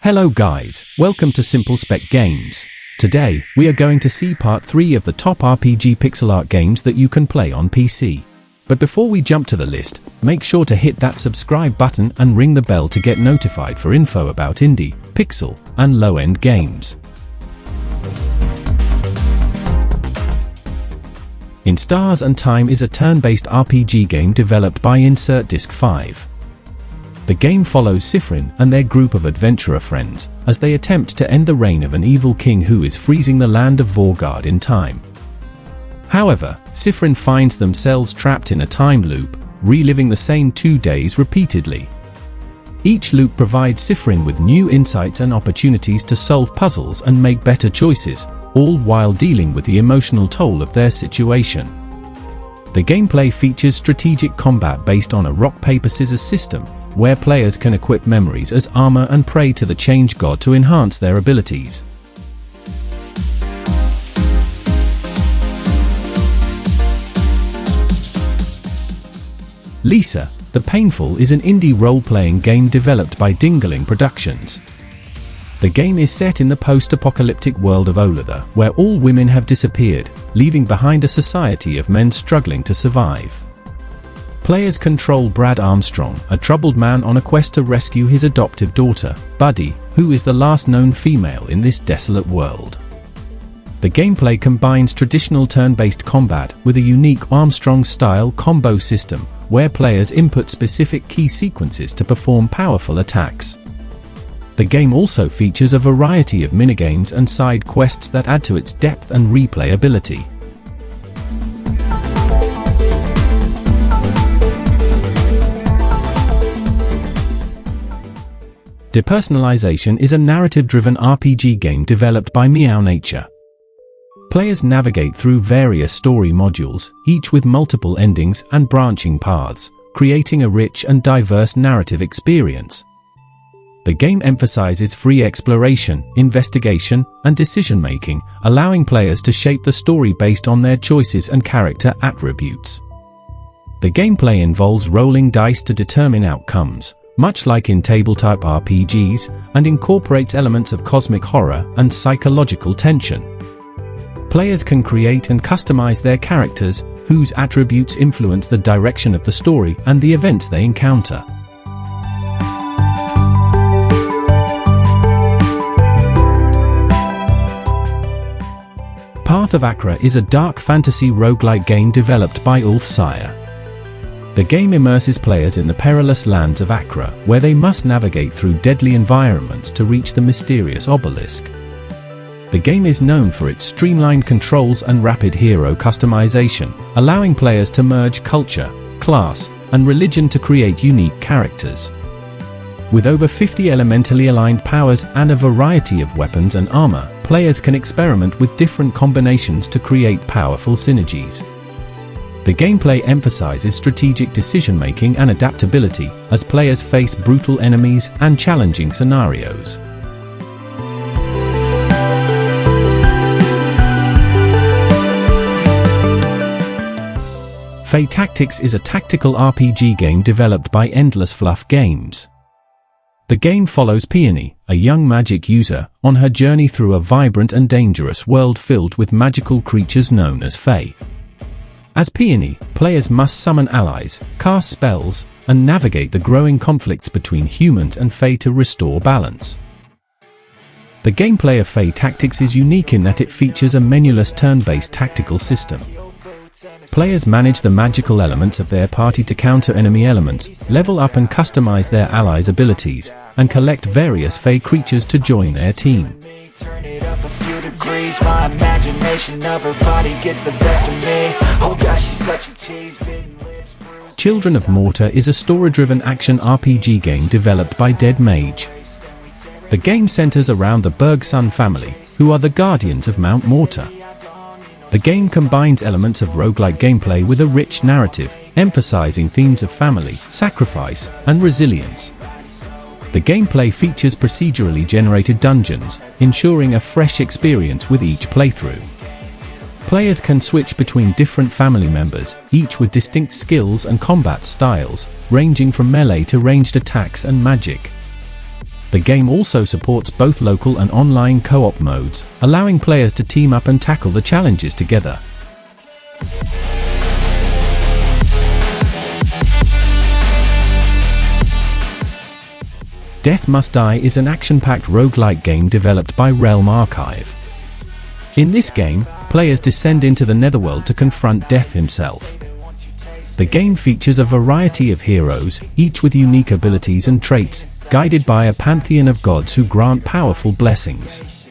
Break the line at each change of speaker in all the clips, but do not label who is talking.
Hello guys, welcome to Simple Spec Games. Today, we are going to see part 3 of the top RPG pixel art games that you can play on PC. But before we jump to the list, make sure to hit that subscribe button and ring the bell to get notified for info about indie, pixel, and low-end games. In Stars and Time is a turn-based RPG game developed by Insert Disc 5. The game follows Siffrin and their group of adventurer friends as they attempt to end the reign of an evil king who is freezing the land of Vorgard in time. However, Siffrin finds themselves trapped in a time loop, reliving the same 2 days repeatedly. Each loop provides Siffrin with new insights and opportunities to solve puzzles and make better choices, all while dealing with the emotional toll of their situation. The gameplay features strategic combat based on a rock-paper-scissors system, where players can equip memories as armor and pray to the Change God to enhance their abilities. Lisa, the Painful is an indie role-playing game developed by Dingaling Productions. The game is set in the post-apocalyptic world of Olathe, where all women have disappeared, leaving behind a society of men struggling to survive. Players control Brad Armstrong, a troubled man on a quest to rescue his adoptive daughter, Buddy, who is the last known female in this desolate world. The gameplay combines traditional turn-based combat with a unique Armstrong-style combo system, where players input specific key sequences to perform powerful attacks. The game also features a variety of minigames and side quests that add to its depth and replayability. Depersonalization is a narrative-driven RPG game developed by Meow Nature. Players navigate through various story modules, each with multiple endings and branching paths, creating a rich and diverse narrative experience. The game emphasizes free exploration, investigation, and decision-making, allowing players to shape the story based on their choices and character attributes. The gameplay involves rolling dice to determine outcomes, much like in tabletop RPGs, and incorporates elements of cosmic horror and psychological tension. Players can create and customize their characters, whose attributes influence the direction of the story and the events they encounter. Path of Achra is a dark fantasy roguelike game developed by Ulf Sire. The game immerses players in the perilous lands of Achra, where they must navigate through deadly environments to reach the mysterious obelisk. The game is known for its streamlined controls and rapid hero customization, allowing players to merge culture, class, and religion to create unique characters. With over 50 elementally aligned powers and a variety of weapons and armor, players can experiment with different combinations to create powerful synergies. The gameplay emphasizes strategic decision-making and adaptability as players face brutal enemies and challenging scenarios. Fae Tactics is a tactical RPG game developed by Endless Fluff Games. The game follows Peony, a young magic user, on her journey through a vibrant and dangerous world filled with magical creatures known as Fae. As Peony, players must summon allies, cast spells, and navigate the growing conflicts between humans and Fae to restore balance. The gameplay of Fae Tactics is unique in that it features a menuless turn-based tactical system. Players manage the magical elements of their party to counter enemy elements, level up and customize their allies' abilities, and collect various Fae creatures to join their team. My imagination of her body gets the best of me. Oh gosh, she's such a tease. Children of Morta is a story-driven action RPG game developed by Dead Mage. The game centers around the Bergson family, who are the guardians of Mount Morta. The game combines elements of roguelike gameplay with a rich narrative, emphasizing themes of family, sacrifice, and resilience. The gameplay features procedurally generated dungeons, ensuring a fresh experience with each playthrough. Players can switch between different family members, each with distinct skills and combat styles, ranging from melee to ranged attacks and magic. The game also supports both local and online co-op modes, allowing players to team up and tackle the challenges together. Death Must Die is an action-packed roguelike game developed by Realm Archive. In this game, players descend into the netherworld to confront Death himself. The game features a variety of heroes, each with unique abilities and traits, guided by a pantheon of gods who grant powerful blessings.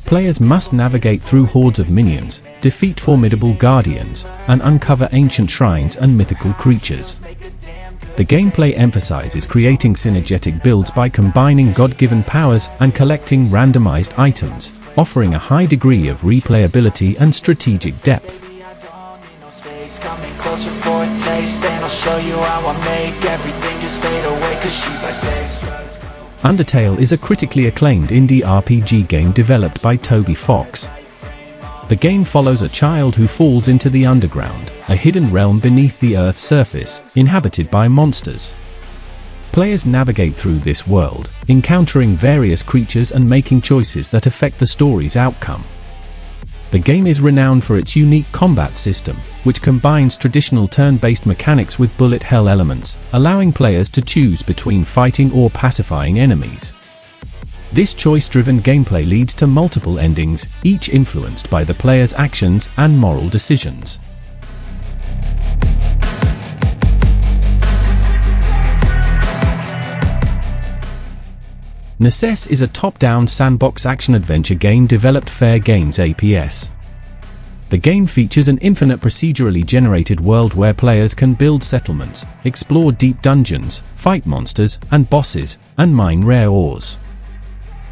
Players must navigate through hordes of minions, defeat formidable guardians, and uncover ancient shrines and mythical creatures. The gameplay emphasizes creating synergetic builds by combining God-given powers and collecting randomized items, offering a high degree of replayability and strategic depth. Undertale is a critically acclaimed indie RPG game developed by Toby Fox. The game follows a child who falls into the underground, a hidden realm beneath the Earth's surface, inhabited by monsters. Players navigate through this world, encountering various creatures and making choices that affect the story's outcome. The game is renowned for its unique combat system, which combines traditional turn-based mechanics with bullet hell elements, allowing players to choose between fighting or pacifying enemies. This choice-driven gameplay leads to multiple endings, each influenced by the player's actions and moral decisions. Necesse is a top-down sandbox action-adventure game developed Fair Games APS. The game features an infinite procedurally generated world where players can build settlements, explore deep dungeons, fight monsters and bosses, and mine rare ores.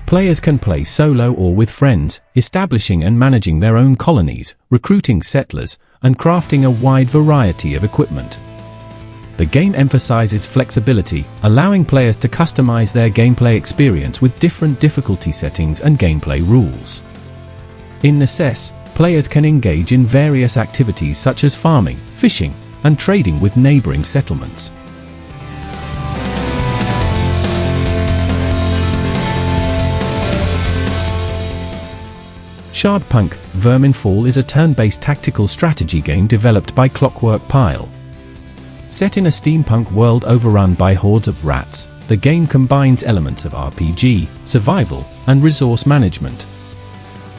Players can play solo or with friends, establishing and managing their own colonies, recruiting settlers, and crafting a wide variety of equipment. The game emphasizes flexibility, allowing players to customize their gameplay experience with different difficulty settings and gameplay rules. In Necesse, players can engage in various activities such as farming, fishing, and trading with neighboring settlements. Shadrpunk: Vermin Fall is a turn-based tactical strategy game developed by Clockwork Pile. Set in a steampunk world overrun by hordes of rats, the game combines elements of RPG, survival, and resource management.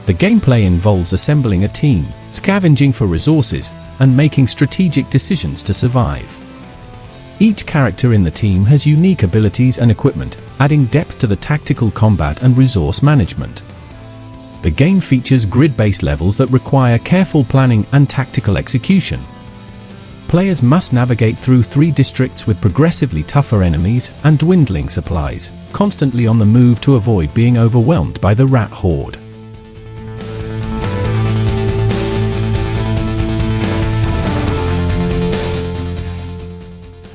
The gameplay involves assembling a team, scavenging for resources, and making strategic decisions to survive. Each character in the team has unique abilities and equipment, adding depth to the tactical combat and resource management. The game features grid-based levels that require careful planning and tactical execution. Players must navigate through 3 districts with progressively tougher enemies and dwindling supplies, constantly on the move to avoid being overwhelmed by the rat horde.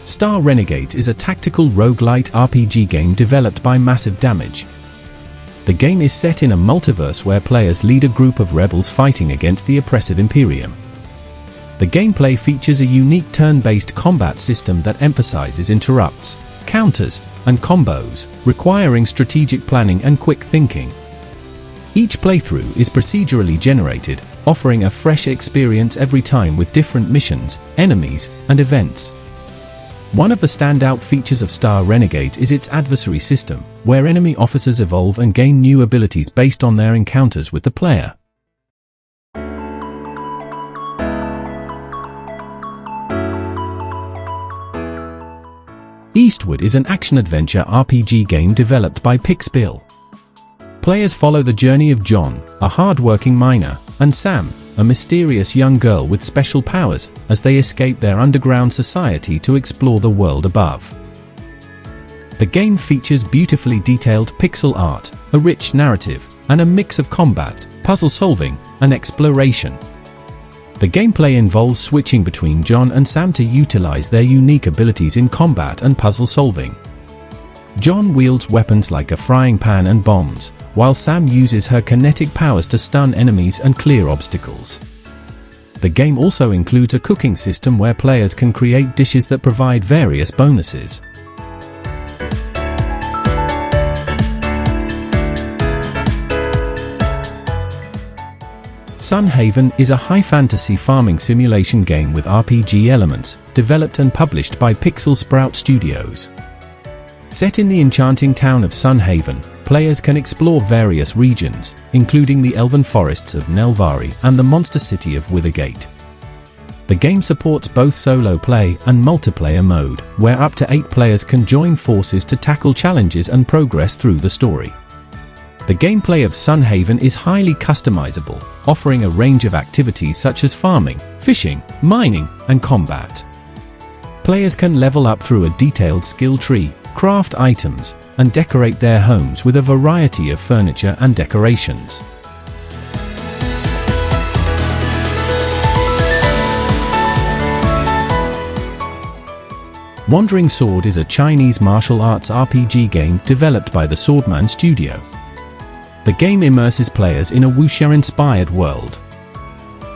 Star Renegades is a tactical roguelite RPG game developed by Massive Damage. The game is set in a multiverse where players lead a group of rebels fighting against the oppressive Imperium. The gameplay features a unique turn-based combat system that emphasizes interrupts, counters, and combos, requiring strategic planning and quick thinking. Each playthrough is procedurally generated, offering a fresh experience every time with different missions, enemies, and events. One of the standout features of Star Renegades is its adversary system, where enemy officers evolve and gain new abilities based on their encounters with the player. Eastward is an action-adventure RPG game developed by Pixbill. Players follow the journey of John, a hard-working miner, and Sam, a mysterious young girl with special powers, as they escape their underground society to explore the world above. The game features beautifully detailed pixel art, a rich narrative, and a mix of combat, puzzle solving, and exploration. The gameplay involves switching between John and Sam to utilize their unique abilities in combat and puzzle solving. John wields weapons like a frying pan and bombs, while Sam uses her kinetic powers to stun enemies and clear obstacles. The game also includes a cooking system where players can create dishes that provide various bonuses. Sunhaven is a high-fantasy farming simulation game with RPG elements, developed and published by Pixel Sprout Studios. Set in the enchanting town of Sunhaven, players can explore various regions, including the elven forests of Nelvari and the monster city of Withergate. The game supports both solo play and multiplayer mode, where up to 8 players can join forces to tackle challenges and progress through the story. The gameplay of Sunhaven is highly customizable, offering a range of activities such as farming, fishing, mining, and combat. Players can level up through a detailed skill tree, craft items, and decorate their homes with a variety of furniture and decorations. Wandering Sword is a Chinese martial arts RPG game developed by the Swordman Studio. The game immerses players in a wuxia-inspired world.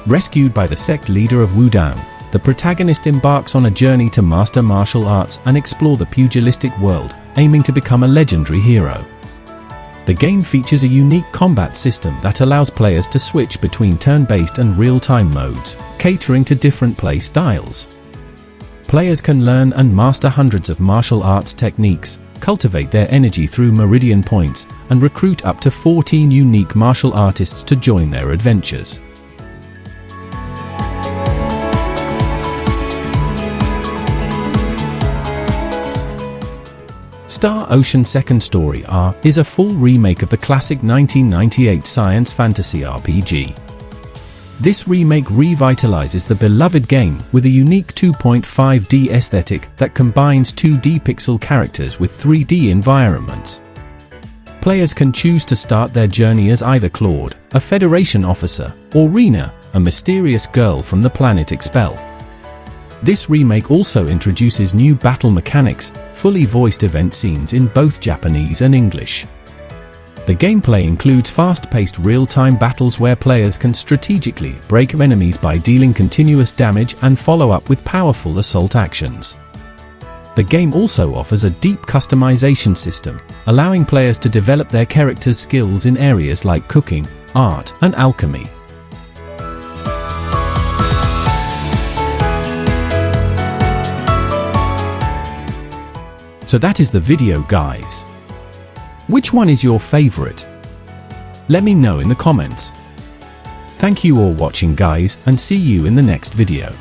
Rescued by the sect leader of Wudang, the protagonist embarks on a journey to master martial arts and explore the pugilistic world, aiming to become a legendary hero. The game features a unique combat system that allows players to switch between turn-based and real-time modes, catering to different play styles. Players can learn and master hundreds of martial arts techniques, cultivate their energy through meridian points, and recruit up to 14 unique martial artists to join their adventures. Star Ocean Second Story R is a full remake of the classic 1998 science fantasy RPG. This remake revitalizes the beloved game with a unique 2.5D aesthetic that combines 2D pixel characters with 3D environments. Players can choose to start their journey as either Claude, a Federation officer, or Rena, a mysterious girl from the planet Expel. This remake also introduces new battle mechanics, fully voiced event scenes in both Japanese and English. The gameplay includes fast-paced real-time battles where players can strategically break enemies by dealing continuous damage and follow up with powerful assault actions. The game also offers a deep customization system, allowing players to develop their characters' skills in areas like cooking, art, and alchemy. So that is the video, guys. Which one is your favorite? Let me know in the comments. Thank you all watching, guys, and see you in the next video.